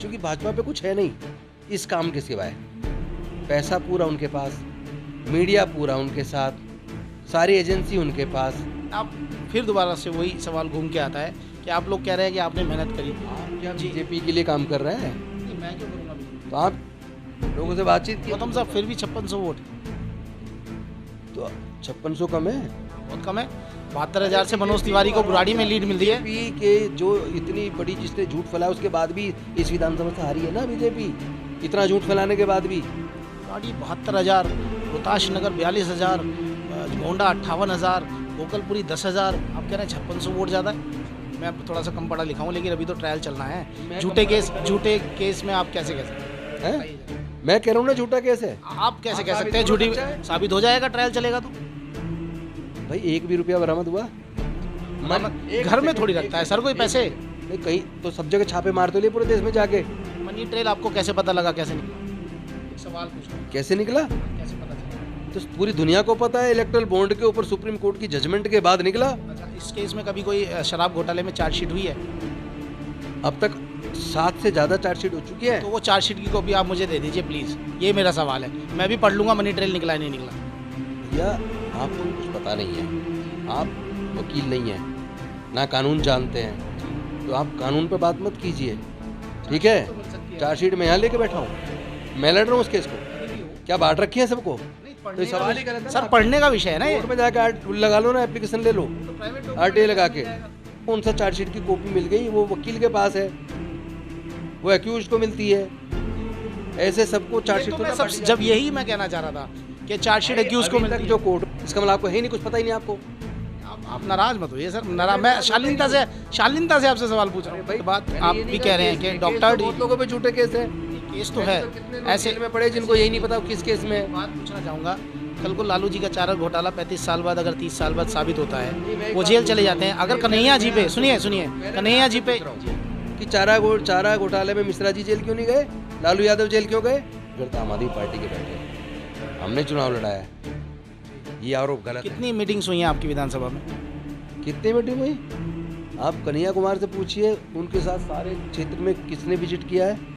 क्योंकि भाजपा पे कुछ है नहीं इस काम के सिवाय। पैसा पूरा उनके पास, मीडिया पूरा उनके साथ, सारी एजेंसी उनके पास। आप फिर दोबारा से वही सवाल घूम के आता है कि आप लोग कह रहे हैं कि आपने मेहनत करी। क्या बीजेपी के लिए काम कर रहे हैं? नहीं, मैं क्यों करूँगा अभी? तो आप लोगों से बातचीत की? गौतम साहब फिर भी 5600 वोट तो 5600 कम है। बहुत कम है। 72,000 से मनोज तिवारी को बुराड़ी में लीड मिलती है। बीजेपी के जो इतनी बड़ी जिसने झूठ फैलाया उसके बाद भी इस विधानसभा से हारी है ना बीजेपी, इतना झूठ फैलाने के बाद भी। बुराड़ी 72,000, रोहताश नगर 42,000, गोंडा 58,000, गोकलपुरी 10,000। आप कह रहे हैं 5600 वोट ज़्यादा है। मैं अब थोड़ा सा कम पढ़ा लिखा हूँ, लेकिन अभी तो ट्रायल चलना है। झूठे केस में आप कैसे कह सकते हैं? मैं कह रहा हूँ ना झूठा केस है। आप कैसे कह सकते हैं? झूठी साबित हो जाएगा, ट्रायल चलेगा तो। भाई 1 भी रुपया बरामद हुआ? घर में थोड़ी रखता है सर कोई पैसे। नहीं, कहीं तो सब जगह छापे मार तो लिए पूरे देश में जाके। मनी ट्रेल आपको कैसे पता लगा, कैसे निकला? एक सवाल पूछो, कैसे निकला? कैसे पता चला? तो पूरी दुनिया को पता है, इलेक्ट्रल बॉन्ड के ऊपर सुप्रीम कोर्ट की जजमेंट के बाद निकला। अच्छा, इस केस में कभी कोई शराब घोटाले में चार्जशीट हुई है? अब तक 7 से ज़्यादा चार्जशीट हो चुकी है। तो वो चार्जशीट की कॉपी आप मुझे दे दीजिए प्लीज़। ये मेरा सवाल है, मैं भी पढ़ लूँगा मनी ट्रेल निकला नहीं निकला। भैया आपको कुछ पता नहीं है, आप वकील नहीं हैं, ना कानून जानते हैं, तो आप कानून पे बात मत कीजिए, ठीक है? चार्जशीट मैं यहाँ लेके बैठा हूँ, मैं लड़ रहा हूँ उस केस को। क्या बांट रखी है सबको? तो सवाल ही गलत है। सर पढ़ने का विषय है ना ये। कोर्ट में जाकर लगा लो ना, एप्लीकेशन ले लो RTA लगा के। कौन सा चार्जशीट की कॉपी मिल गई, वो वकील के पास है, वो एक्यूज को मिलती है। ऐसे सबको चार्जशीट तो मैं जब यही मैं कहना चाह रहा था कि चार्जशीट एक्यूज को मिलती है। जो कोर्ट, इसका मतलब आपको है ही नहीं, कुछ पता ही नहीं आपको। आप नाराज मत होइए सर, नाराज। मैं शालीनता से आपसे सवाल पूछ रहा हूँ। भाई बात आप भी कह रहे हैं कि डॉक्टर बहुत लोगों पे झूठे केस है। केस तो है ऐसे में पड़े जिनको यही नहीं पता किस केस में है। बात पूछना चाहूँगा, कल को लालू जी का चारा घोटाला 35 साल बाद अगर 30 साल बाद साबित होता है, वो जेल चले जाते हैं। अगर कन्हैया जी पे सुनिए कन्हैया जी पे कि चारा घोटाले में मिश्रा जी जेल क्यों नहीं गए, लालू यादव जेल क्यों गए? तो आम आदमी पार्टी के बैठे, हमने चुनाव लड़ाया, ये आरोप गलत है। कितनी मीटिंग्स हुई हैं आपकी विधानसभा में? कितनी मीटिंग हुई? आप कन्हैया कुमार से पूछिए, उनके साथ सारे क्षेत्र में किसने विजिट किया है।